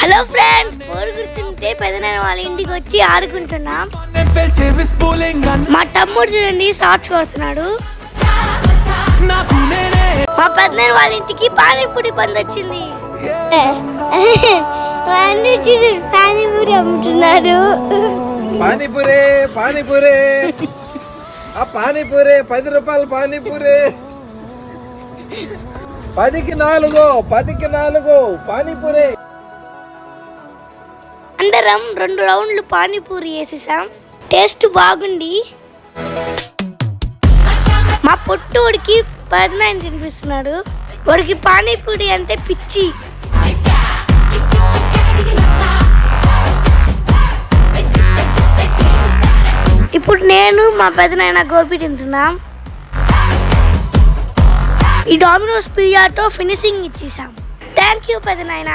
Hello friends, తింటే పెదనాన్న వాళ్ళ ఇంటికి వచ్చి ఆడుకుంటున్నాం. మా తమ్ముడు చూడండి షార్ట్స్ కొడుతున్నాడు. మా పెదనాన్న వాళ్ళ ఇంటికి పానీపూరి బంద్ వచ్చింది. పానీపూరి అమ్ముతున్నారు. పానీపూరి పానీపూరి ఆ పానీపూరి 10 రూపాయలు పానీపూరి 10కి 4 పానీపూరి. అందరం 2 రౌండ్లు పానీపూరి వేసేసాం. టేస్ట్ బాగుంది. మా పొట్టోడికి పెదనాన్న తినిపిస్తున్నాడు. వాడికి పానీపూరి అంటే పిచ్చి. ఇప్పుడు నేను మా పెదనాన్న గోపి తింటున్నాం. ఈ డామినోస్ పిజ్జాతో ఫినిషింగ్ ఇచ్చేసాం. థ్యాంక్ యూ పెదనాన్న.